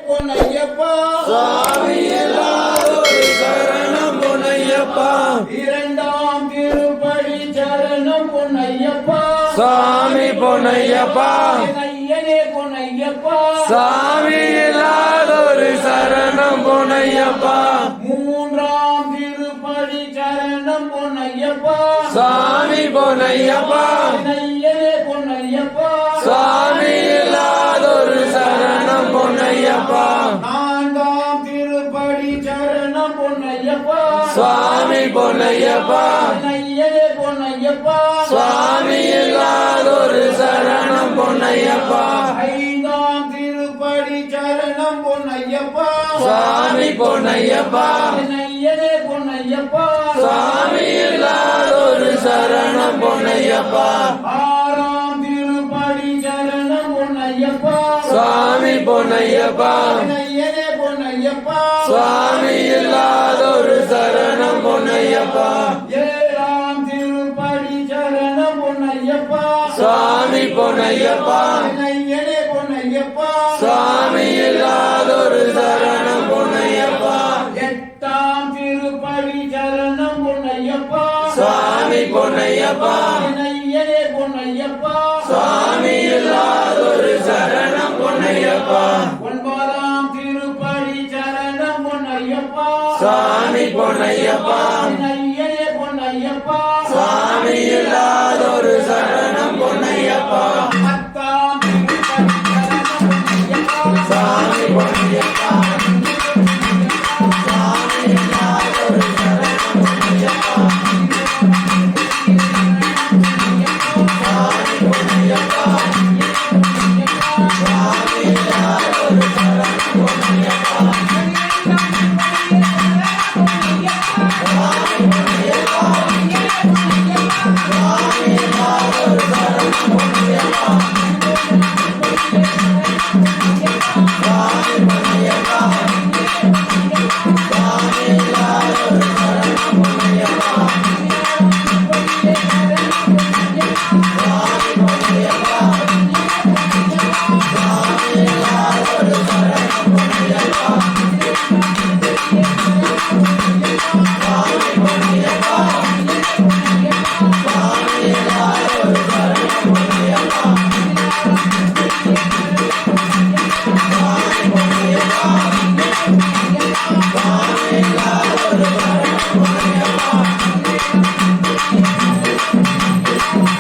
பொன்னையப்பா சாமி இல்லாதொரு சரணம் பொன்னையப்பா. இரண்டாம் திருப்படி சரணம் பொன்னையப்பா சாமி பொன்னையப்பா. ஐயனே பொன்னையப்பா சாமி இல்லாதொரு சரணம் பொன்னையப்பா. மூன்றாம் திருப்படி சரணம் பொன்னையப்பா சாமி பொன்னையப்பா. ஐயனே பொன்னையப்பா சாமி இல்லாதொரு சரணம் பொன்னையப்பா. நான்காம் திருப்படி சரணம் பொன்னையப்பா சுவாமி பொன்னையப்பா. ஐயனே பொன்னையப்பா சுவாமி இல்லாதொரு சரணம் பொன்னையப்பா. ஐந்தாம் திருப்படி சரணம் பொன்னையப்பா சுவாமி பொன்னையப்பா. ஐயனே பொன்னையப்பா சுவாமி இல்லாதொரு சரணம் பொன்னையப்பா. ஆறாம் திருப்படி சரணம் பொன்னையப்பா சுவாமி பொன்னையப்பா. ஐயனே பொன்னையப்பா சுவாமி இல்லாதொரு சரணம் பொன்னையப்பா. ஏழாம் திருப்படி சரணம் பொன்னையப்பா சுவாமி பொன்னையப்பா. ஐயனே பொன்னையப்பா சுவாமி இல்லாதொரு சரணம் பொன்னையப்பா. எட்டாம் திருப்படி சரணம் பொன்னையப்பா சுவாமி பொன்னையப்பா. ஐயனே பொன்னையப்பா சுவாமி இல்லாதொரு சரணம் பொன்னையப்பா. ஒன்பதாம் திருப்படி சரணம் பொன்னையப்பா சுவாமி பொன்னையப்பா. ஐயனே பொன்னையப்பா சுவாமி இல்லாதொரு சரணம் பொன்னையப்பா. பத்தாம் திருப்படி சரணம் பொன்னையப்பா சாமி பொன்னையப்பா. சாமி இல்லாதொரு சரணம் பொன்னையப்பா. சாமி பொன்னையப்பா. சாமி இல்லாதொரு சரணம் பொன்னையப்பா. சாமி பொன்னையப்பா. சாமி இல்லாதொரு சரணம் பொன்னையப்பா. சாமி பொன்னையப்பா. சாமி இல்லாதொரு சரணம் பொன்னையப்பா. சாமி பொன்னையப்பா. சாமி இல்லாதொரு சரணம் பொன்னையப்பா. சாமி பொன்னையப்பா. சாமி இல்லாதொரு சரணம் பொன்னையப்பா. சாமி பொன்னையப்பா. சாமி இல்லாதொரு சரணம் பொன்னையப்பா.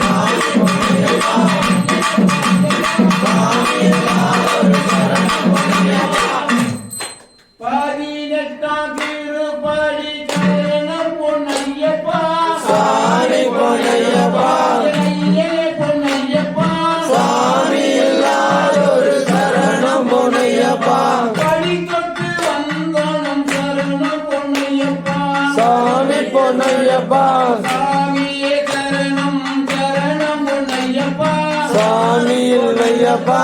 சாமி பொன்னையப்பா. சாமி இல்லாதொரு சரணம் பொன்னையப்பா. பதினெட்டாம் திருப்படி சரணம் பொன்னையப்பா சாமி பொன்னையப்பா. ஐயனே பொன்னையப்பா சாமி இல்லாதொரு சரணம் பொன்னையப்பா. படி தொட்டு வந்தோம் சரணம் பொன்னையப்பா சாமி பொன்னையப்பா. சாமியே சரணம் சரணம் பொன்னையப்பா சாமி இல்லையப்பா.